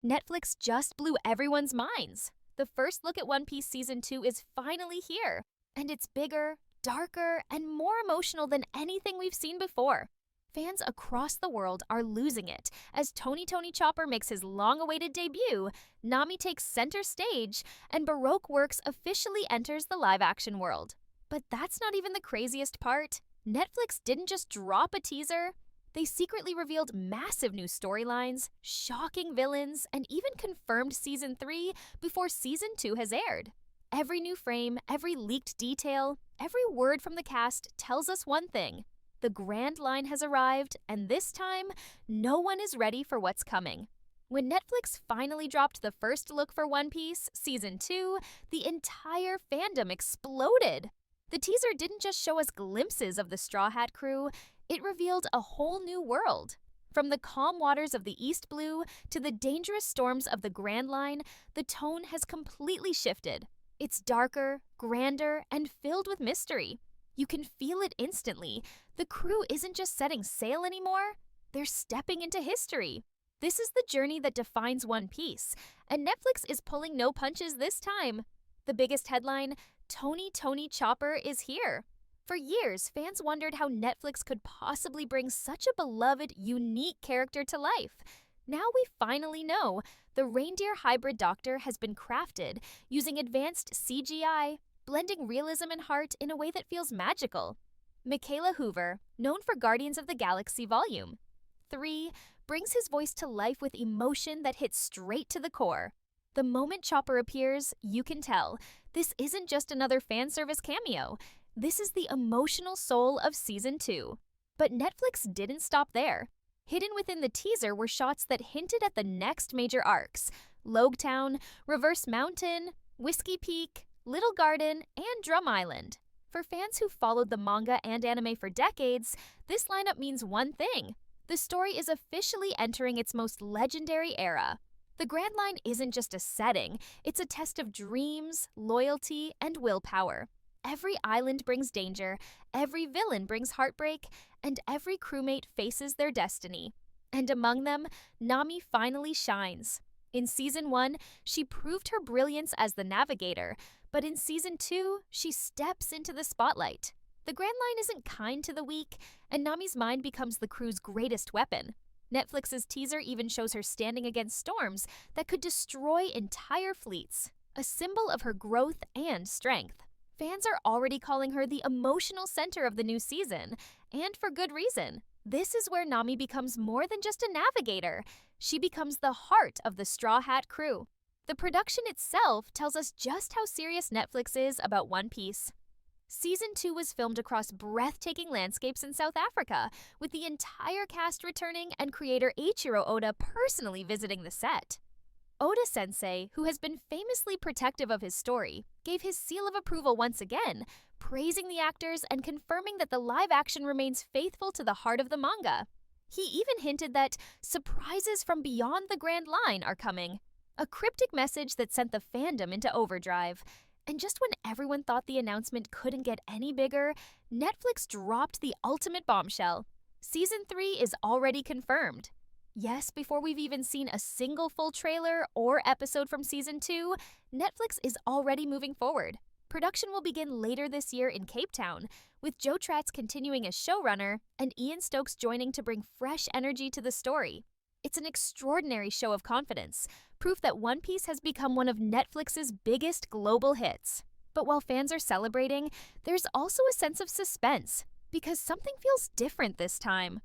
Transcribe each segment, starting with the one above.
Netflix just blew everyone's minds. The first look at One Piece Season 2 is finally here, and it's bigger, darker, and more emotional than anything we've seen before. Fans across the world are losing it as Tony Chopper makes his long awaited debut, Nami takes center stage, and Baroque Works officially enters the live action world. But that's not even the craziest part. Netflix didn't just drop a teaser, they secretly revealed massive new storylines, shocking villains, and even confirmed Season 3 before Season 2 has aired. Every new frame, every leaked detail, every word from the cast tells us one thing. The Grand Line has arrived, and this time, no one is ready for what's coming. When Netflix finally dropped the first look for One Piece, Season 2, the entire fandom exploded. The teaser didn't just show us glimpses of the Straw Hat crew, it revealed a whole new world. From the calm waters of the East Blue to the dangerous storms of the Grand Line, the tone has completely shifted. It's darker, grander, and filled with mystery. You can feel it instantly. The crew isn't just setting sail anymore, they're stepping into history. This is the journey that defines One Piece, and Netflix is pulling no punches this time. The biggest headline, Tony Chopper is here. For years, fans wondered how Netflix could possibly bring such a beloved, unique character to life. Now we finally know. The reindeer hybrid doctor has been crafted using advanced CGI, blending realism and heart in a way that feels magical. Michaela Hoover, known for Guardians of the Galaxy Volume 3, brings his voice to life with emotion that hits straight to the core. The moment Chopper appears, you can tell, this isn't just another fan service cameo. This is the emotional soul of Season 2. But Netflix didn't stop there. Hidden within the teaser were shots that hinted at the next major arcs: Logetown, Reverse Mountain, Whiskey Peak, Little Garden, and Drum Island. For fans who followed the manga and anime for decades, this lineup means one thing. The story is officially entering its most legendary era. The Grand Line isn't just a setting, it's a test of dreams, loyalty, and willpower. Every island brings danger, every villain brings heartbreak, and every crewmate faces their destiny. And among them, Nami finally shines. In Season 1, she proved her brilliance as the navigator, but in Season 2, she steps into the spotlight. The Grand Line isn't kind to the weak, and Nami's mind becomes the crew's greatest weapon. Netflix's teaser even shows her standing against storms that could destroy entire fleets, a symbol of her growth and strength. Fans are already calling her the emotional center of the new season, and for good reason. This is where Nami becomes more than just a navigator. She becomes the heart of the Straw Hat crew. The production itself tells us just how serious Netflix is about One Piece. Season 2 was filmed across breathtaking landscapes in South Africa, with the entire cast returning and creator Eiichiro Oda personally visiting the set. Oda-sensei, who has been famously protective of his story, gave his seal of approval once again, praising the actors and confirming that the live action remains faithful to the heart of the manga. He even hinted that surprises from beyond the Grand Line are coming, a cryptic message that sent the fandom into overdrive. And just when everyone thought the announcement couldn't get any bigger, Netflix dropped the ultimate bombshell. Season 3 is already confirmed. Yes, before we've even seen a single full trailer or episode from Season 2, Netflix is already moving forward. Production will begin later this year in Cape Town, with Joe Tratz continuing as showrunner and Ian Stokes joining to bring fresh energy to the story. It's an extraordinary show of confidence, proof that One Piece has become one of Netflix's biggest global hits. But while fans are celebrating, there's also a sense of suspense, because something feels different this time.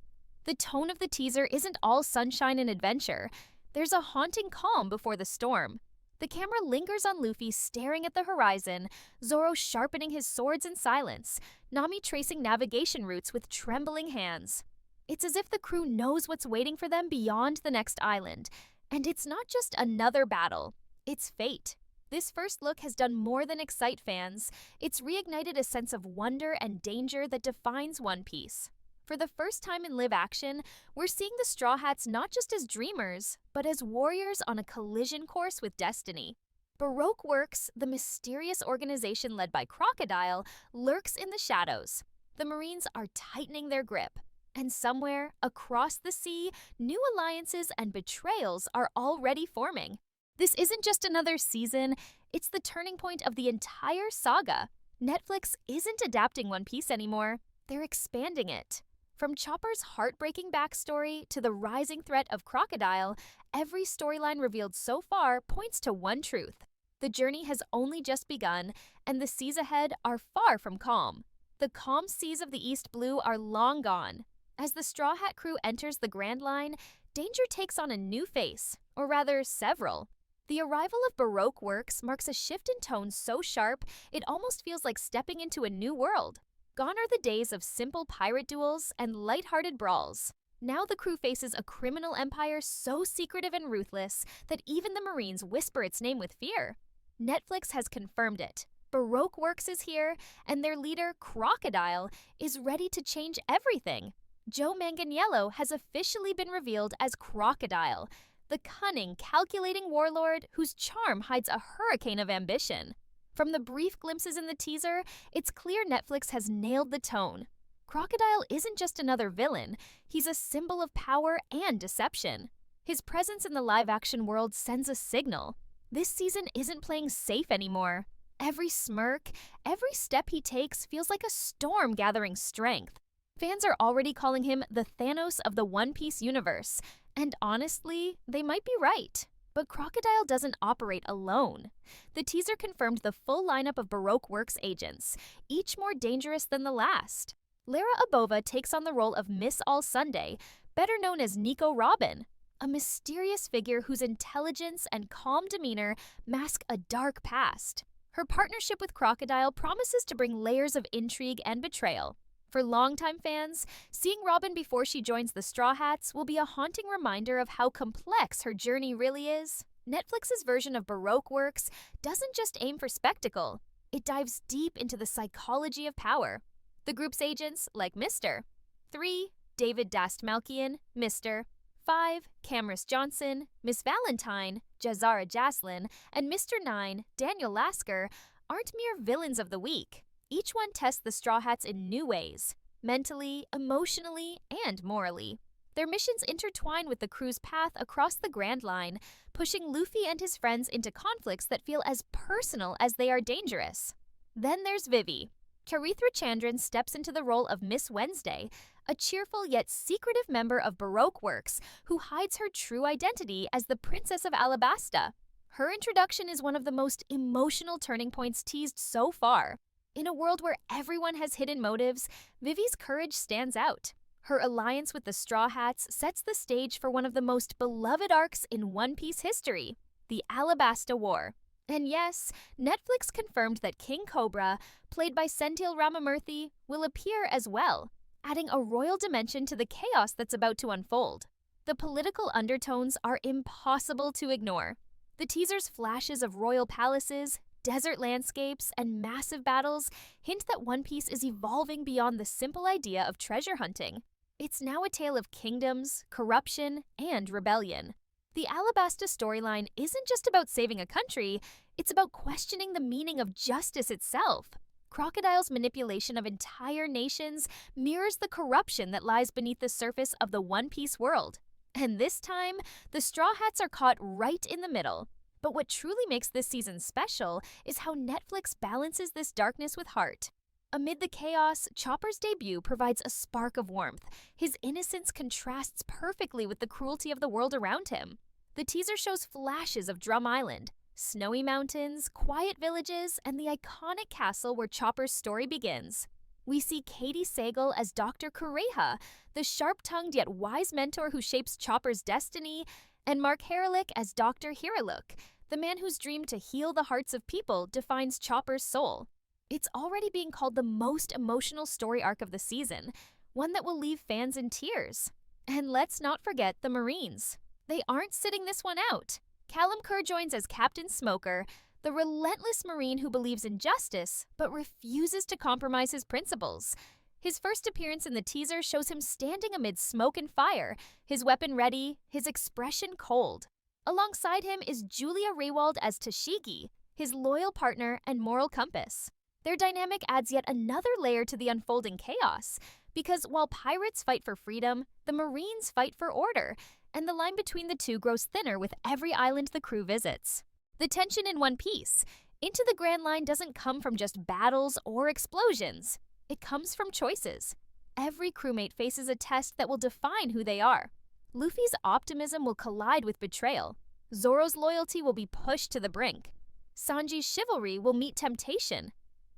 The tone of the teaser isn't all sunshine and adventure. There's a haunting calm before the storm. The camera lingers on Luffy staring at the horizon, Zoro sharpening his swords in silence, Nami tracing navigation routes with trembling hands. It's as if the crew knows what's waiting for them beyond the next island. And it's not just another battle, it's fate. This first look has done more than excite fans. It's reignited a sense of wonder and danger that defines One Piece. For the first time in live action, we're seeing the Straw Hats not just as dreamers, but as warriors on a collision course with destiny. Baroque Works, the mysterious organization led by Crocodile, lurks in the shadows. The Marines are tightening their grip. And somewhere across the sea, new alliances and betrayals are already forming. This isn't just another season, it's the turning point of the entire saga. Netflix isn't adapting One Piece anymore, they're expanding it. From Chopper's heartbreaking backstory to the rising threat of Crocodile, every storyline revealed so far points to one truth. The journey has only just begun, and the seas ahead are far from calm. The calm seas of the East Blue are long gone. As the Straw Hat crew enters the Grand Line, danger takes on a new face, or rather, several. The arrival of Baroque Works marks a shift in tone so sharp it almost feels like stepping into a new world. Gone are the days of simple pirate duels and light-hearted brawls. Now the crew faces a criminal empire so secretive and ruthless that even the Marines whisper its name with fear. Netflix has confirmed it. Baroque Works is here, and their leader, Crocodile, is ready to change everything. Joe Manganiello has officially been revealed as Crocodile, the cunning, calculating warlord whose charm hides a hurricane of ambition. From the brief glimpses in the teaser, it's clear Netflix has nailed the tone. Crocodile isn't just another villain, he's a symbol of power and deception. His presence in the live-action world sends a signal. This season isn't playing safe anymore. Every smirk, every step he takes feels like a storm gathering strength. Fans are already calling him the Thanos of the One Piece universe, and honestly, they might be right. But Crocodile doesn't operate alone. The teaser confirmed the full lineup of Baroque Works agents, each more dangerous than the last. Lara Abova takes on the role of Miss All Sunday, better known as Nico Robin, a mysterious figure whose intelligence and calm demeanor mask a dark past. Her partnership with Crocodile promises to bring layers of intrigue and betrayal. For longtime fans, seeing Robin before she joins the Straw Hats will be a haunting reminder of how complex her journey really is. Netflix's version of Baroque Works doesn't just aim for spectacle, it dives deep into the psychology of power. The group's agents, like Mr. 3. David Dastmalchian, Mr. 5. Camrus Johnson, Miss Valentine, Jazara Jaslin, and Mr. 9. Daniel Lasker aren't mere villains of the week. Each one tests the Straw Hats in new ways, mentally, emotionally, and morally. Their missions intertwine with the crew's path across the Grand Line, pushing Luffy and his friends into conflicts that feel as personal as they are dangerous. Then there's Vivi. Charithra Chandran steps into the role of Miss Wednesday, a cheerful yet secretive member of Baroque Works who hides her true identity as the Princess of Alabasta. Her introduction is one of the most emotional turning points teased so far. In a world where everyone has hidden motives, Vivi's courage stands out. Her alliance with the Straw Hats sets the stage for one of the most beloved arcs in One Piece history, the Alabasta War. And yes, Netflix confirmed that King Cobra, played by Senthil Ramamurthy, will appear as well, adding a royal dimension to the chaos that's about to unfold. The political undertones are impossible to ignore. The teaser's flashes of royal palaces, desert landscapes, and massive battles hint that One Piece is evolving beyond the simple idea of treasure hunting. It's now a tale of kingdoms, corruption, and rebellion. The Alabasta storyline isn't just about saving a country, it's about questioning the meaning of justice itself. Crocodile's manipulation of entire nations mirrors the corruption that lies beneath the surface of the One Piece world. And this time, the Straw Hats are caught right in the middle. But what truly makes this season special is how Netflix balances this darkness with heart. Amid the chaos, Chopper's debut provides a spark of warmth. His innocence contrasts perfectly with the cruelty of the world around him. The teaser shows flashes of Drum Island, snowy mountains, quiet villages, and the iconic castle where Chopper's story begins. We see Katie Sagal as Dr. Kureha, the sharp-tongued yet wise mentor who shapes Chopper's destiny, and Mark Herelick as Dr. Hiraluk, the man whose dream to heal the hearts of people defines Chopper's soul. It's already being called the most emotional story arc of the season, one that will leave fans in tears. And let's not forget the Marines. They aren't sitting this one out. Callum Kerr joins as Captain Smoker, the relentless Marine who believes in justice but refuses to compromise his principles. His first appearance in the teaser shows him standing amid smoke and fire, his weapon ready, his expression cold. Alongside him is Julia Rewald as Tashigi, his loyal partner and moral compass. Their dynamic adds yet another layer to the unfolding chaos, Because while pirates fight for freedom, the Marines fight for order, and the line between the two grows thinner with every island the crew visits. The tension in One Piece. Into the Grand Line doesn't come from just battles or explosions. It comes from choices. Every crewmate faces a test that will define who they are. Luffy's optimism will collide with betrayal. Zoro's loyalty will be pushed to the brink. Sanji's chivalry will meet temptation.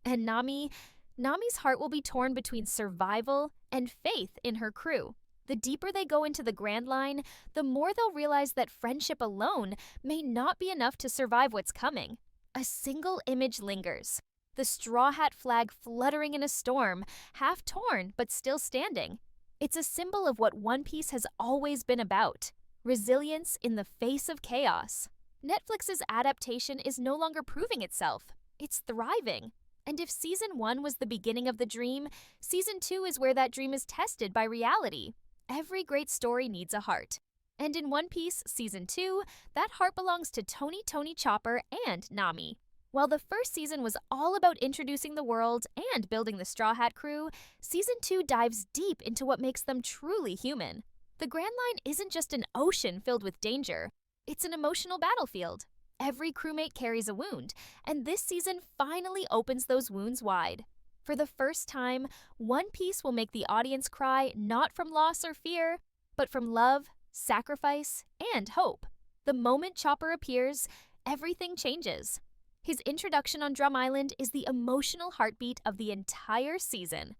And Nami's heart will be torn between survival and faith in her crew. The deeper they go into the Grand Line, the more they'll realize that friendship alone may not be enough to survive what's coming. A single image lingers. The Straw Hat flag fluttering in a storm, half torn but still standing. It's a symbol of what One Piece has always been about: resilience in the face of chaos. Netflix's adaptation is no longer proving itself. It's thriving. And if Season 1 was the beginning of the dream, Season 2 is where that dream is tested by reality. Every great story needs a heart. And in One Piece Season 2, that heart belongs to Tony Chopper and Nami. While the first season was all about introducing the world and building the Straw Hat crew, Season 2 dives deep into what makes them truly human. The Grand Line isn't just an ocean filled with danger. It's an emotional battlefield. Every crewmate carries a wound, and this season finally opens those wounds wide. For the first time, One Piece will make the audience cry not from loss or fear, but from love, sacrifice, and hope. The moment Chopper appears, everything changes. His introduction on Drum Island is the emotional heartbeat of the entire season.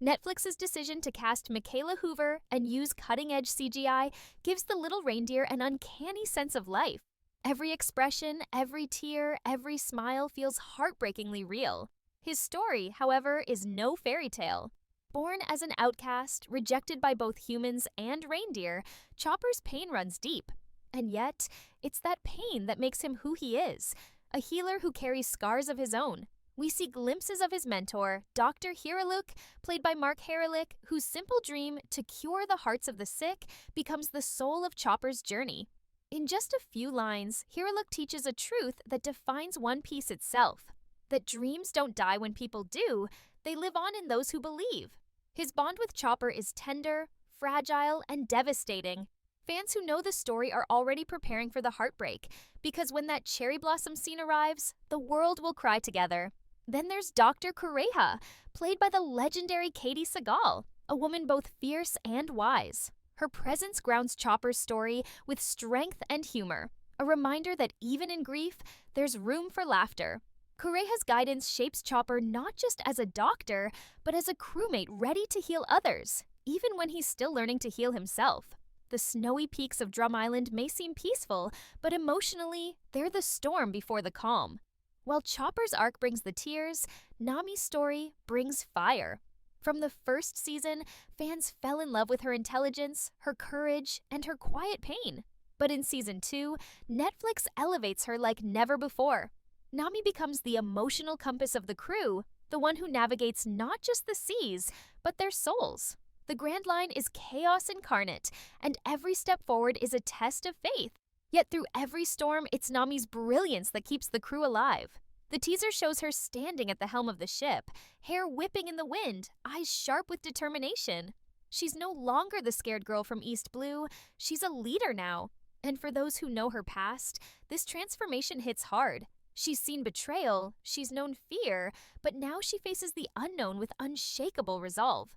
Netflix's decision to cast Michaela Hoover and use cutting-edge CGI gives the little reindeer an uncanny sense of life. Every expression, every tear, every smile feels heartbreakingly real. His story, however, is no fairy tale. Born as an outcast, rejected by both humans and reindeer, Chopper's pain runs deep. And yet, it's that pain that makes him who he is, a healer who carries scars of his own. We see glimpses of his mentor, Dr. Hiraluk, played by Mark Herelick, whose simple dream to cure the hearts of the sick becomes the soul of Chopper's journey. In just a few lines, Hiraluk teaches a truth that defines One Piece itself: that dreams don't die when people do, they live on in those who believe. His bond with Chopper is tender, fragile, and devastating. Fans who know the story are already preparing for the heartbreak, because when that cherry blossom scene arrives, the world will cry together. Then there's Dr. Kureha, played by the legendary Katie Sagal, a woman both fierce and wise. Her presence grounds Chopper's story with strength and humor, a reminder that even in grief, there's room for laughter. Kureha's guidance shapes Chopper not just as a doctor, but as a crewmate ready to heal others, even when he's still learning to heal himself. The snowy peaks of Drum Island may seem peaceful, but emotionally, they're the storm before the calm. While Chopper's arc brings the tears, Nami's story brings fire. From the first season, fans fell in love with her intelligence, her courage, and her quiet pain. But in Season 2, Netflix elevates her like never before. Nami becomes the emotional compass of the crew, the one who navigates not just the seas, but their souls. The Grand Line is chaos incarnate, and every step forward is a test of faith. Yet through every storm, it's Nami's brilliance that keeps the crew alive. The teaser shows her standing at the helm of the ship, hair whipping in the wind, eyes sharp with determination. She's no longer the scared girl from East Blue, she's a leader now. And for those who know her past, this transformation hits hard. She's seen betrayal, she's known fear, but now she faces the unknown with unshakable resolve.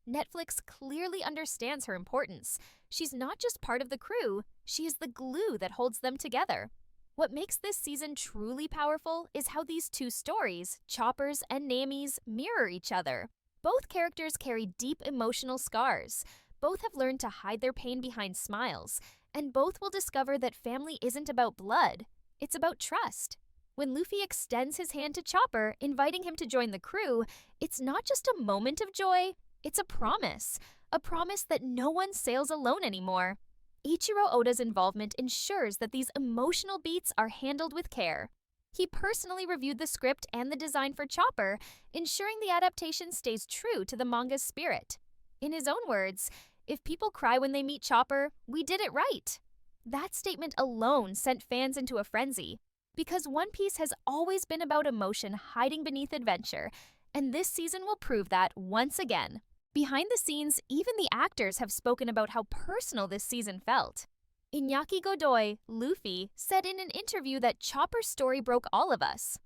Netflix clearly understands her importance. She's not just part of the crew, she is the glue that holds them together. What makes this season truly powerful is how these two stories, Chopper's and Nami's, mirror each other. Both characters carry deep emotional scars. Both have learned to hide their pain behind smiles, and both will discover that family isn't about blood, it's about trust. When Luffy extends his hand to Chopper, inviting him to join the crew, it's not just a moment of joy, it's a promise that no one sails alone anymore. Ichiro Oda's involvement ensures that these emotional beats are handled with care. He personally reviewed the script and the design for Chopper, ensuring the adaptation stays true to the manga's spirit. In his own words, "If people cry when they meet Chopper, we did it right." That statement alone sent fans into a frenzy, because One Piece has always been about emotion hiding beneath adventure, and this season will prove that once again. Behind the scenes, even the actors have spoken about how personal this season felt. Iñaki Godoy, Luffy, said in an interview that Chopper's story broke all of us.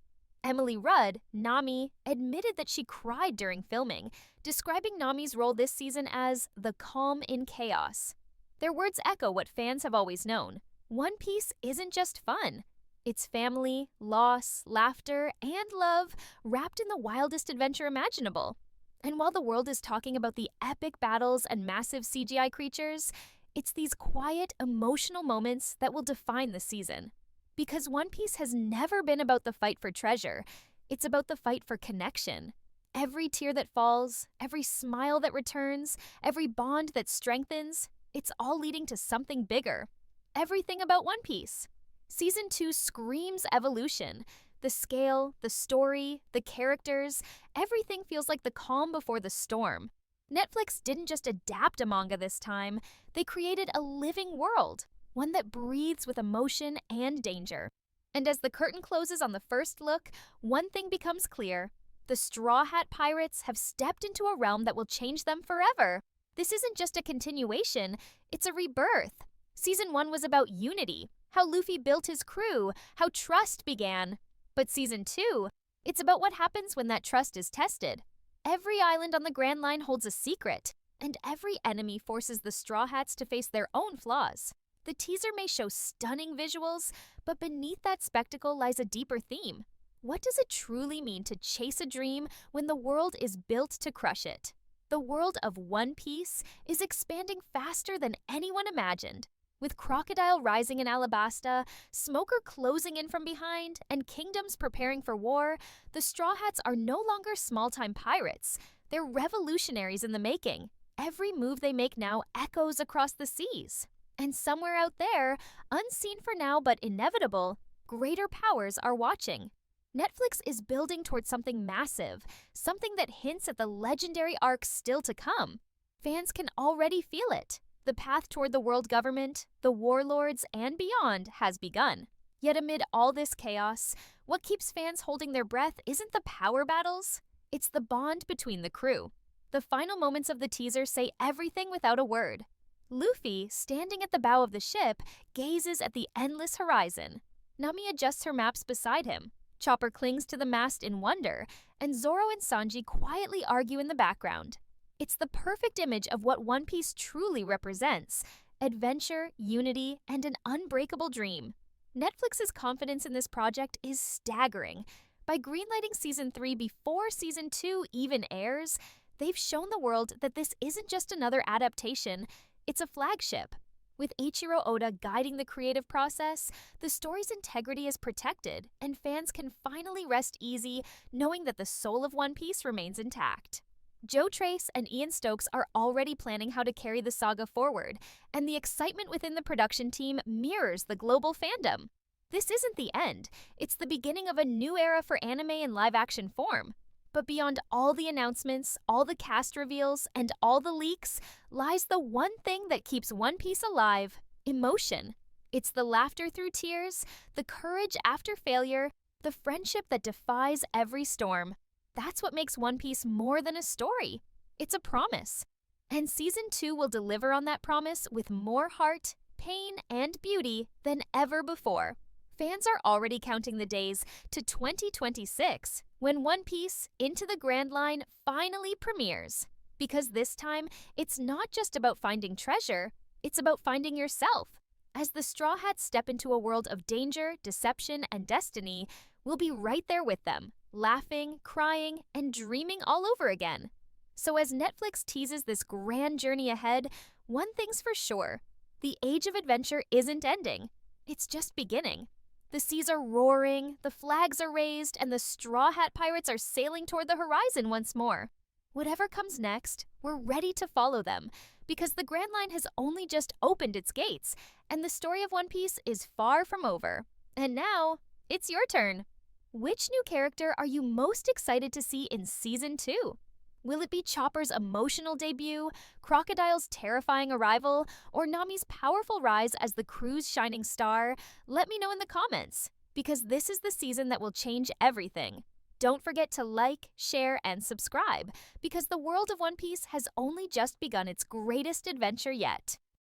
Emily Rudd, Nami, admitted that she cried during filming, describing Nami's role this season as the calm in chaos. Their words echo what fans have always known. One Piece isn't just fun. It's family, loss, laughter, and love wrapped in the wildest adventure imaginable. And while the world is talking about the epic battles and massive CGI creatures, it's these quiet, emotional moments that will define the season. Because One Piece has never been about the fight for treasure, it's about the fight for connection. Every tear that falls, every smile that returns, every bond that strengthens, it's all leading to something bigger. Everything about One Piece. Season 2 screams evolution. The scale, the story, the characters, everything feels like the calm before the storm. Netflix didn't just adapt a manga this time, they created a living world, one that breathes with emotion and danger. And as the curtain closes on the first look, one thing becomes clear. The Straw Hat Pirates have stepped into a realm that will change them forever. This isn't just a continuation, it's a rebirth. Season 1 was about unity, how Luffy built his crew, how trust began. But Season 2, it's about what happens when that trust is tested. Every island on the Grand Line holds a secret, and every enemy forces the Straw Hats to face their own flaws. The teaser may show stunning visuals, but beneath that spectacle lies a deeper theme. What does it truly mean to chase a dream when the world is built to crush it? The world of One Piece is expanding faster than anyone imagined. With Crocodile rising in Alabasta, Smoker closing in from behind, and kingdoms preparing for war, the Straw Hats are no longer small-time pirates. They're revolutionaries in the making. Every move they make now echoes across the seas. And somewhere out there, unseen for now but inevitable, greater powers are watching. Netflix is building towards something massive, something that hints at the legendary arcs still to come. Fans can already feel it. The path toward the world government, the warlords, and beyond has begun. Yet amid all this chaos, what keeps fans holding their breath isn't the power battles, it's the bond between the crew. The final moments of the teaser say everything without a word. Luffy, standing at the bow of the ship, gazes at the endless horizon. Nami adjusts her maps beside him. Chopper clings to the mast in wonder, and Zoro and Sanji quietly argue in the background. It's the perfect image of what One Piece truly represents: adventure, unity, and an unbreakable dream. Netflix's confidence in this project is staggering. By greenlighting Season 3 before Season 2 even airs, they've shown the world that this isn't just another adaptation, it's a flagship. With Eiichiro Oda guiding the creative process, the story's integrity is protected, and fans can finally rest easy knowing that the soul of One Piece remains intact. Joe Trace and Ian Stokes are already planning how to carry the saga forward, and the excitement within the production team mirrors the global fandom. This isn't the end, it's the beginning of a new era for anime in live-action form. But beyond all the announcements, all the cast reveals, and all the leaks, lies the one thing that keeps One Piece alive: emotion. It's the laughter through tears, the courage after failure, the friendship that defies every storm. That's what makes One Piece more than a story. It's a promise. And Season 2 will deliver on that promise with more heart, pain, and beauty than ever before. Fans are already counting the days to 2026, when One Piece Into the Grand Line finally premieres. Because this time, it's not just about finding treasure, it's about finding yourself. As the Straw Hats step into a world of danger, deception, and destiny, we'll be right there with them, laughing, crying, and dreaming all over again. So as Netflix teases this grand journey ahead, one thing's for sure: the age of adventure isn't ending. It's just beginning. The seas are roaring, the flags are raised, and the Straw Hat Pirates are sailing toward the horizon once more. Whatever comes next, we're ready to follow them, because the Grand Line has only just opened its gates, and the story of One Piece is far from over. And now, it's your turn. Which new character are you most excited to see in Season 2? Will it be Chopper's emotional debut, Crocodile's terrifying arrival, or Nami's powerful rise as the crew's shining star? Let me know in the comments, because this is the season that will change everything. Don't forget to like, share, and subscribe because the world of One Piece has only just begun its greatest adventure yet.